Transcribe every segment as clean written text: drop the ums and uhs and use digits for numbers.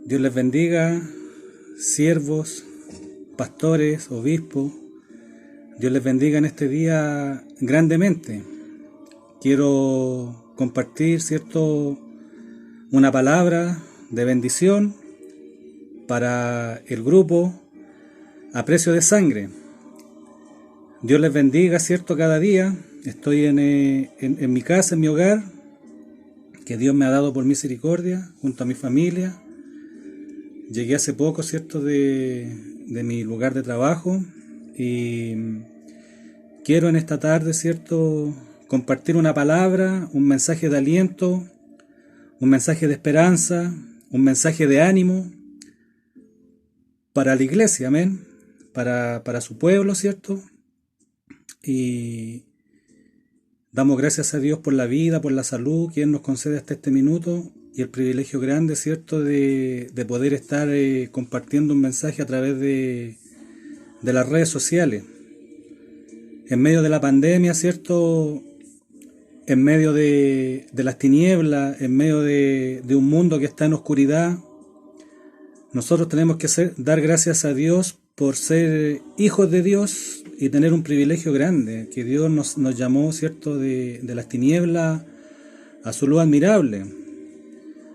Dios les bendiga, siervos, pastores, obispos. Dios les bendiga en este día grandemente. Quiero compartir, una palabra de bendición para el grupo A Precio de Sangre. Dios les bendiga, cada día. Estoy en mi casa, en mi hogar, que Dios me ha dado por misericordia, junto a mi familia. Llegué hace poco, de mi lugar de trabajo y quiero en esta tarde, compartir una palabra, un mensaje de aliento, un mensaje de esperanza, un mensaje de ánimo para la iglesia, amén, para su pueblo, Y damos gracias a Dios por la vida, por la salud que Él nos concede hasta este minuto y el privilegio grande, de poder estar compartiendo un mensaje a través de las redes sociales. En medio de la pandemia, en medio de las tinieblas, en medio de un mundo que está en oscuridad, nosotros tenemos que dar gracias a Dios por ser hijos de Dios y tener un privilegio grande, que Dios nos llamó, de las tinieblas a su luz admirable.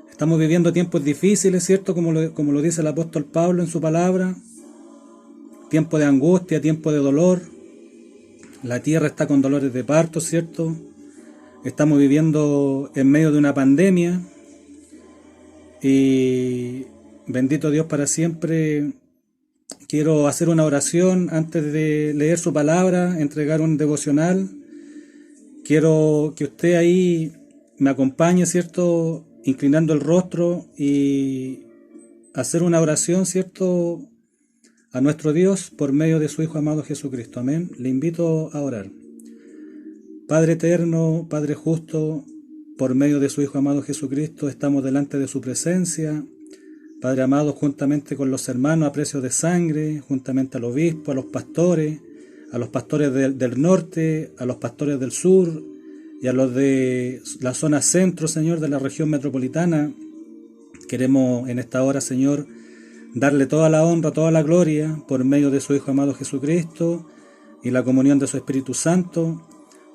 Estamos viviendo tiempos difíciles, como lo dice el apóstol Pablo en su palabra, tiempo de angustia, tiempo de dolor. La tierra está con dolores de parto, Estamos viviendo en medio de una pandemia y bendito Dios para siempre. Quiero hacer una oración antes de leer su palabra, entregar un devocional. Quiero que usted ahí me acompañe, inclinando el rostro y hacer una oración, a nuestro Dios por medio de su Hijo amado Jesucristo. Amén. Le invito a orar. Padre eterno, Padre justo, por medio de su Hijo amado Jesucristo, estamos delante de su presencia. Padre amado, juntamente con los hermanos a precio de sangre, juntamente al obispo, a los pastores del norte, a los pastores del sur y a los de la zona centro, Señor, de la región metropolitana. Queremos en esta hora, Señor, darle toda la honra, toda la gloria por medio de su Hijo amado Jesucristo y la comunión de su Espíritu Santo.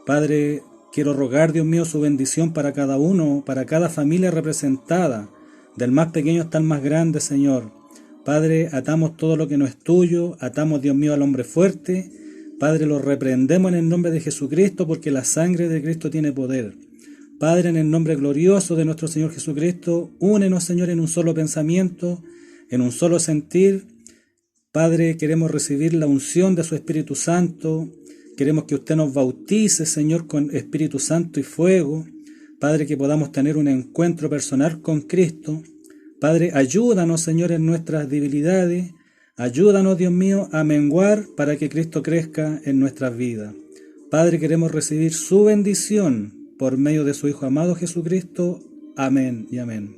Padre, quiero rogar, Dios mío, su bendición para cada uno, para cada familia representada, del más pequeño hasta el más grande, Señor. Padre, atamos todo lo que no es tuyo, atamos, Dios mío, al hombre fuerte. Padre, lo reprendemos en el nombre de Jesucristo, porque la sangre de Cristo tiene poder. Padre, en el nombre glorioso de nuestro Señor Jesucristo, únenos, Señor, en un solo pensamiento, en un solo sentir. Padre, queremos recibir la unción de su Espíritu Santo. Queremos que usted nos bautice, Señor, con Espíritu Santo y fuego. Padre, que podamos tener un encuentro personal con Cristo. Padre, ayúdanos, Señor, en nuestras debilidades. Ayúdanos, Dios mío, a menguar para que Cristo crezca en nuestras vidas. Padre, queremos recibir su bendición por medio de su Hijo amado Jesucristo. Amén y amén.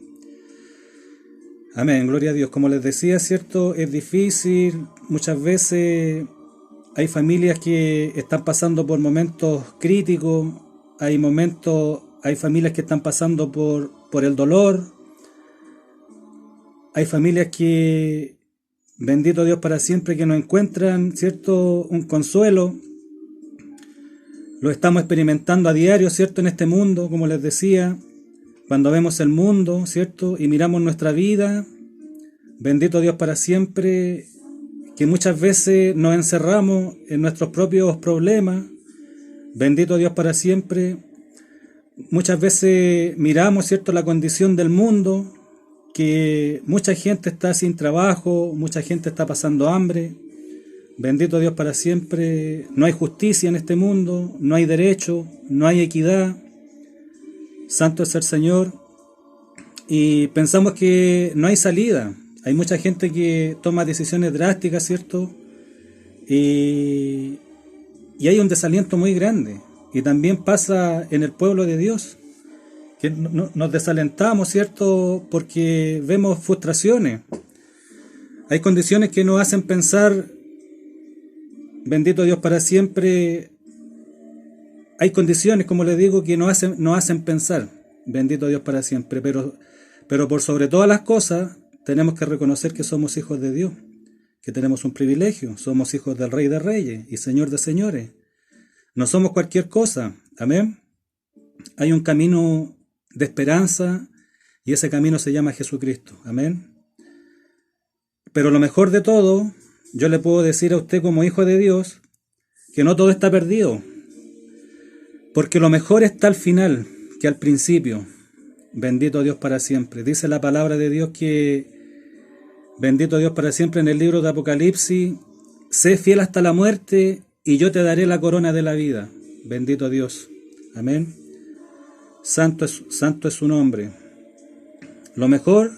Amén, gloria a Dios. Como les decía, es difícil. Muchas veces hay familias que están pasando por momentos críticos. Hay familias que están pasando por el dolor. Hay familias que, bendito Dios para siempre, que no encuentran, un consuelo. Lo estamos experimentando a diario, en este mundo, como les decía. Cuando vemos el mundo, y miramos nuestra vida, bendito Dios para siempre, que muchas veces nos encerramos en nuestros propios problemas. Bendito Dios para siempre. Muchas veces miramos, la condición del mundo, que mucha gente está sin trabajo, mucha gente está pasando hambre. Bendito Dios para siempre. No hay justicia en este mundo, no hay derecho, no hay equidad. Santo es el Señor. Y pensamos que no hay salida. Hay mucha gente que toma decisiones drásticas, Y hay un desaliento muy grande. Y también pasa en el pueblo de Dios, que nos desalentamos, porque vemos frustraciones. Hay condiciones que nos hacen pensar, bendito Dios para siempre. Hay condiciones, como les digo, que nos hacen pensar, bendito Dios para siempre. Pero por sobre todas las cosas, tenemos que reconocer que somos hijos de Dios, que tenemos un privilegio, somos hijos del Rey de Reyes y Señor de Señores. No somos cualquier cosa, amén. Hay un camino de esperanza y ese camino se llama Jesucristo, amén. Pero lo mejor de todo, yo le puedo decir a usted como hijo de Dios, que no todo está perdido, porque lo mejor está al final que al principio. Bendito Dios para siempre. Dice la palabra de Dios que bendito Dios para siempre en el libro de Apocalipsis, sé fiel hasta la muerte y yo te daré la corona de la vida. Bendito Dios. Amén. Santo es su nombre. Lo mejor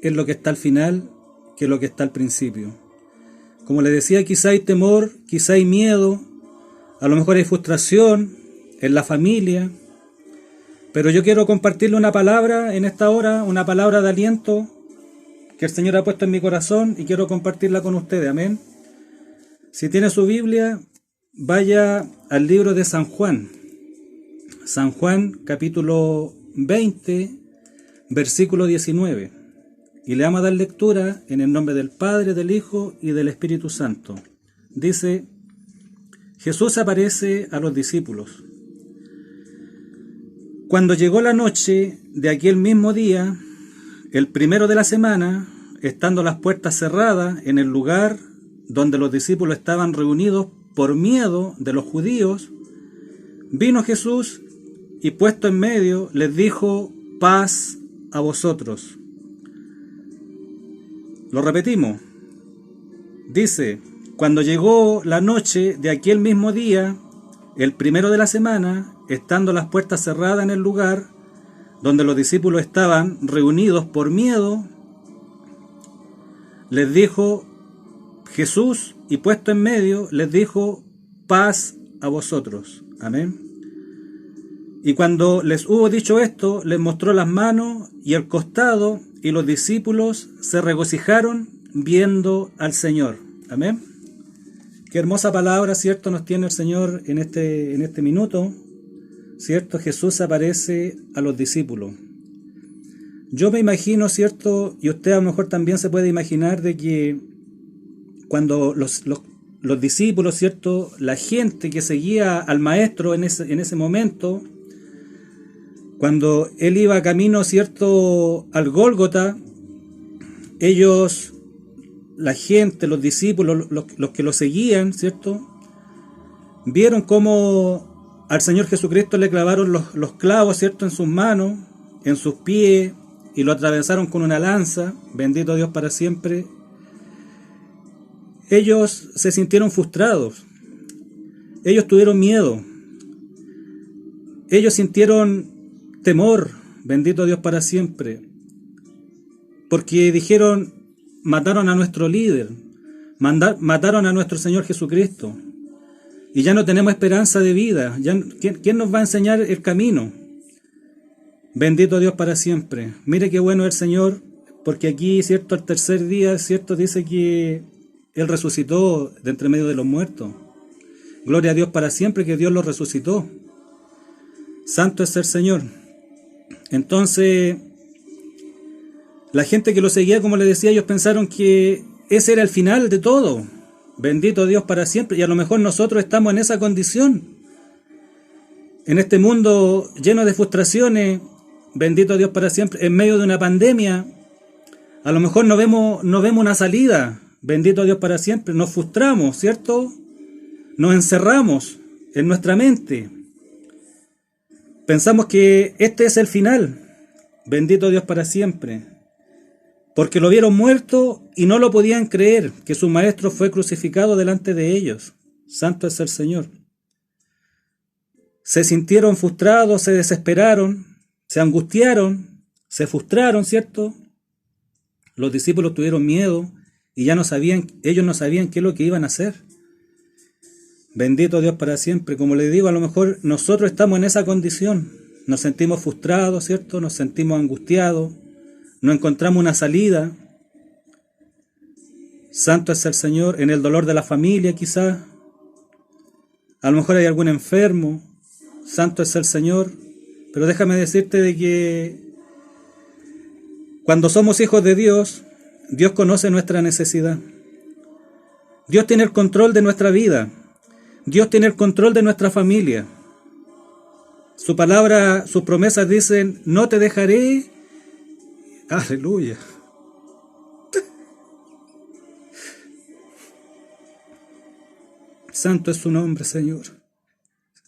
es lo que está al final que lo que está al principio. Como le decía, quizá hay temor, quizá hay miedo, a lo mejor hay frustración en la familia, pero yo quiero compartirle una palabra en esta hora, una palabra de aliento que el Señor ha puesto en mi corazón y quiero compartirla con ustedes, amén. Si tiene su Biblia, vaya al libro de San Juan. San Juan, capítulo 20, versículo 19. Y le vamos a dar lectura en el nombre del Padre, del Hijo y del Espíritu Santo. Dice, Jesús aparece a los discípulos. Cuando llegó la noche de aquel mismo día, el primero de la semana, estando las puertas cerradas en el lugar donde los discípulos estaban reunidos por miedo de los judíos, vino Jesús y puesto en medio les dijo, paz a vosotros. Lo repetimos. Dice, cuando llegó la noche de aquel mismo día, el primero de la semana, estando las puertas cerradas en el lugar donde los discípulos estaban reunidos por miedo, les dijo Jesús, y puesto en medio, les dijo, paz a vosotros. Amén. Y cuando les hubo dicho esto, les mostró las manos y el costado, y los discípulos se regocijaron viendo al Señor. Amén. Qué hermosa palabra, ¿cierto?, nos tiene el Señor en este minuto, ¿cierto? Jesús aparece a los discípulos. Yo me imagino, ¿cierto?, y usted a lo mejor también se puede imaginar de que cuando los discípulos, ¿cierto?, la gente que seguía al Maestro en ese momento, cuando Él iba camino, ¿cierto?, al Gólgota, ellos, la gente, los discípulos, los que lo seguían, ¿cierto?, vieron cómo al Señor Jesucristo le clavaron los clavos, ¿cierto?, en sus manos, en sus pies, y lo atravesaron con una lanza, bendito Dios para siempre. Ellos se sintieron frustrados, ellos tuvieron miedo, ellos sintieron temor, bendito Dios para siempre, porque dijeron, mataron a nuestro líder, mataron a nuestro Señor Jesucristo, y ya no tenemos esperanza de vida. ¿Quién nos va a enseñar el camino? Bendito Dios para siempre. Mire qué bueno es el Señor, porque aquí, ¿cierto?, al tercer día, ¿cierto?, dice que Él resucitó de entre medio de los muertos. Gloria a Dios para siempre, que Dios lo resucitó. Santo es el Señor. Entonces, la gente que lo seguía, como les decía, ellos pensaron que ese era el final de todo. Bendito Dios para siempre. Y a lo mejor nosotros estamos en esa condición. En este mundo lleno de frustraciones, bendito Dios para siempre, en medio de una pandemia, a lo mejor no vemos una salida. Bendito Dios para siempre. Nos frustramos, ¿cierto? Nos encerramos en nuestra mente. Pensamos que este es el final. Bendito Dios para siempre. Porque lo vieron muerto y no lo podían creer, que su maestro fue crucificado delante de ellos. Santo es el Señor. Se sintieron frustrados, se desesperaron, se angustiaron, se frustraron, ¿cierto? Los discípulos tuvieron miedo y ya ellos no sabían qué es lo que iban a hacer. Bendito Dios para siempre. Como les digo, a lo mejor nosotros estamos en esa condición. Nos sentimos frustrados, ¿cierto? Nos sentimos angustiados. No encontramos una salida. Santo es el Señor. En el dolor de la familia, quizás. A lo mejor hay algún enfermo. Santo es el Señor. Pero déjame decirte de que cuando somos hijos de Dios, Dios conoce nuestra necesidad. Dios tiene el control de nuestra vida. Dios tiene el control de nuestra familia. Su palabra, sus promesas dicen, no te dejaré. Aleluya. Santo es su nombre, Señor.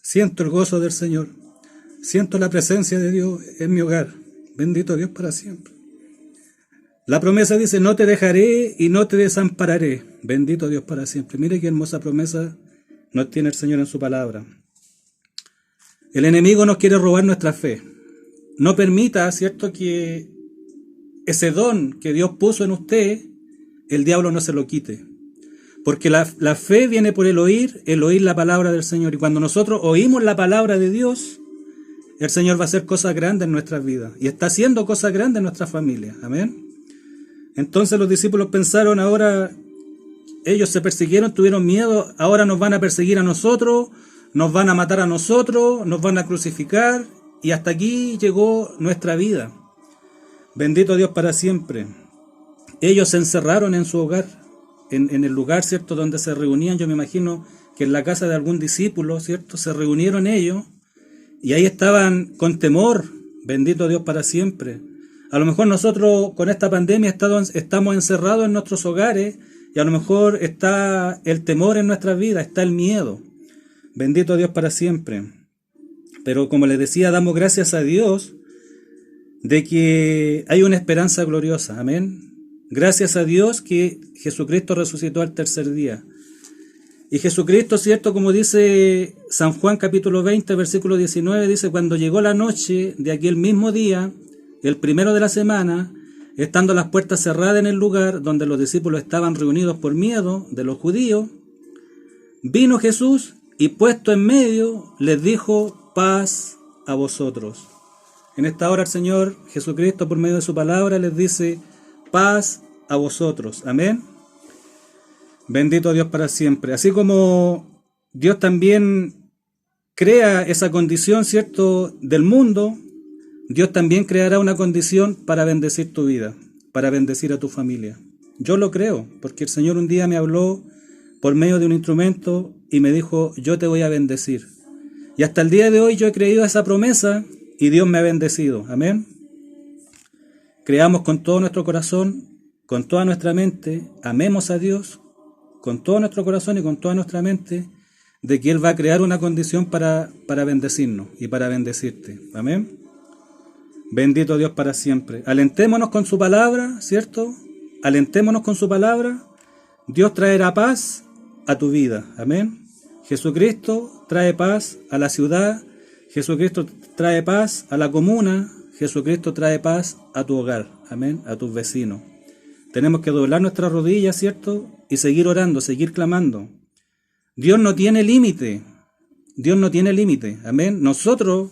Siento el gozo del Señor. Siento la presencia de Dios en mi hogar. Bendito Dios para siempre. La promesa dice, no te dejaré y no te desampararé. Bendito Dios para siempre. Mire qué hermosa promesa nos tiene el Señor en su palabra. El enemigo nos quiere robar nuestra fe. No permita, ¿cierto?, que ese don que Dios puso en usted, el diablo no se lo quite. Porque la fe viene por el oír la palabra del Señor. Y cuando nosotros oímos la palabra de Dios, el Señor va a hacer cosas grandes en nuestras vidas. Y está haciendo cosas grandes en nuestras familias. Amén. Entonces los discípulos pensaron, ahora ellos se persiguieron, tuvieron miedo, ahora nos van a perseguir a nosotros, nos van a matar a nosotros, nos van a crucificar. Y hasta aquí llegó nuestra vida. Bendito Dios para siempre. Ellos se encerraron en su hogar, en el lugar, ¿cierto?, donde se reunían. Yo me imagino que en la casa de algún discípulo, ¿cierto?, se reunieron ellos y ahí estaban con temor. Bendito Dios para siempre. A lo mejor nosotros con esta pandemia estamos encerrados en nuestros hogares y a lo mejor está el temor en nuestras vidas, está el miedo. Bendito Dios para siempre. Pero como les decía, damos gracias a Dios de que hay una esperanza gloriosa. Amén. Gracias a Dios que Jesucristo resucitó al tercer día. Y Jesucristo, ¿cierto?, como dice San Juan capítulo 20, versículo 19, dice, cuando llegó la noche de aquel mismo día, el primero de la semana, estando las puertas cerradas en el lugar donde los discípulos estaban reunidos por miedo de los judíos, vino Jesús y puesto en medio les dijo, paz a vosotros. En esta hora el Señor Jesucristo, por medio de su palabra, les dice, paz a vosotros. Amén. Bendito Dios para siempre. Así como Dios también crea esa condición, ¿cierto?, del mundo, Dios también creará una condición para bendecir tu vida, para bendecir a tu familia. Yo lo creo, porque el Señor un día me habló por medio de un instrumento y me dijo, yo te voy a bendecir. Y hasta el día de hoy yo he creído esa promesa y Dios me ha bendecido. Amén. Creamos con todo nuestro corazón, con toda nuestra mente, amemos a Dios con todo nuestro corazón y con toda nuestra mente, de que Él va a crear una condición para bendecirnos y para bendecirte. Amén. Bendito Dios para siempre. Alentémonos con su palabra, ¿cierto? Alentémonos con su palabra. Dios traerá paz a tu vida. Amén. Jesucristo trae paz a la ciudad. Jesucristo trae paz a la comuna. Jesucristo trae paz a tu hogar. Amén. A tus vecinos. Tenemos que doblar nuestras rodillas, ¿cierto? Y seguir orando, seguir clamando. Dios no tiene límite. Dios no tiene límite. Amén. Nosotros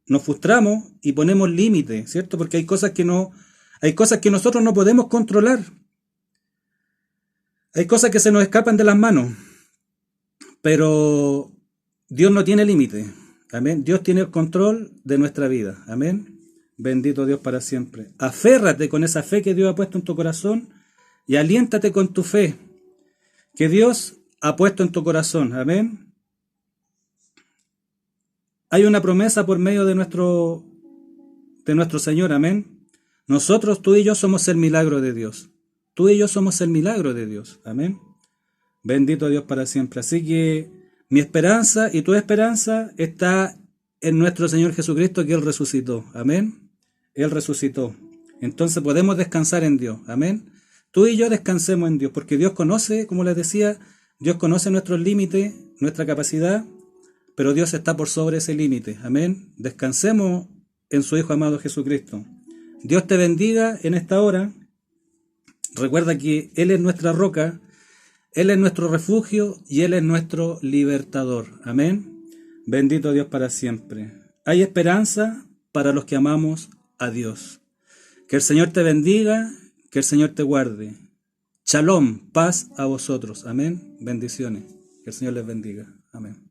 nos frustramos y ponemos límite, ¿cierto? Porque hay cosas que nosotros no podemos controlar. Hay cosas que se nos escapan de las manos. Pero Dios no tiene límite. Amén. Dios tiene el control de nuestra vida. Amén. Bendito Dios para siempre. Aférrate con esa fe que Dios ha puesto en tu corazón y aliéntate con tu fe que Dios ha puesto en tu corazón. Amén. Hay una promesa por medio de nuestro Señor. Amén. Nosotros, tú y yo, somos el milagro de Dios. Tú y yo somos el milagro de Dios. Amén. Bendito Dios para siempre. Así que mi esperanza y tu esperanza está en nuestro Señor Jesucristo, que Él resucitó. Amén. Él resucitó. Entonces podemos descansar en Dios. Amén. Tú y yo descansemos en Dios, porque Dios conoce, como les decía, Dios conoce nuestros límites, nuestra capacidad, pero Dios está por sobre ese límite. Amén. Descansemos en su Hijo amado Jesucristo. Dios te bendiga en esta hora. Recuerda que Él es nuestra roca, Él es nuestro refugio y Él es nuestro libertador. Amén. Bendito Dios para siempre. Hay esperanza para los que amamos a Dios. Que el Señor te bendiga, que el Señor te guarde. Shalom, paz a vosotros. Amén. Bendiciones. Que el Señor les bendiga. Amén.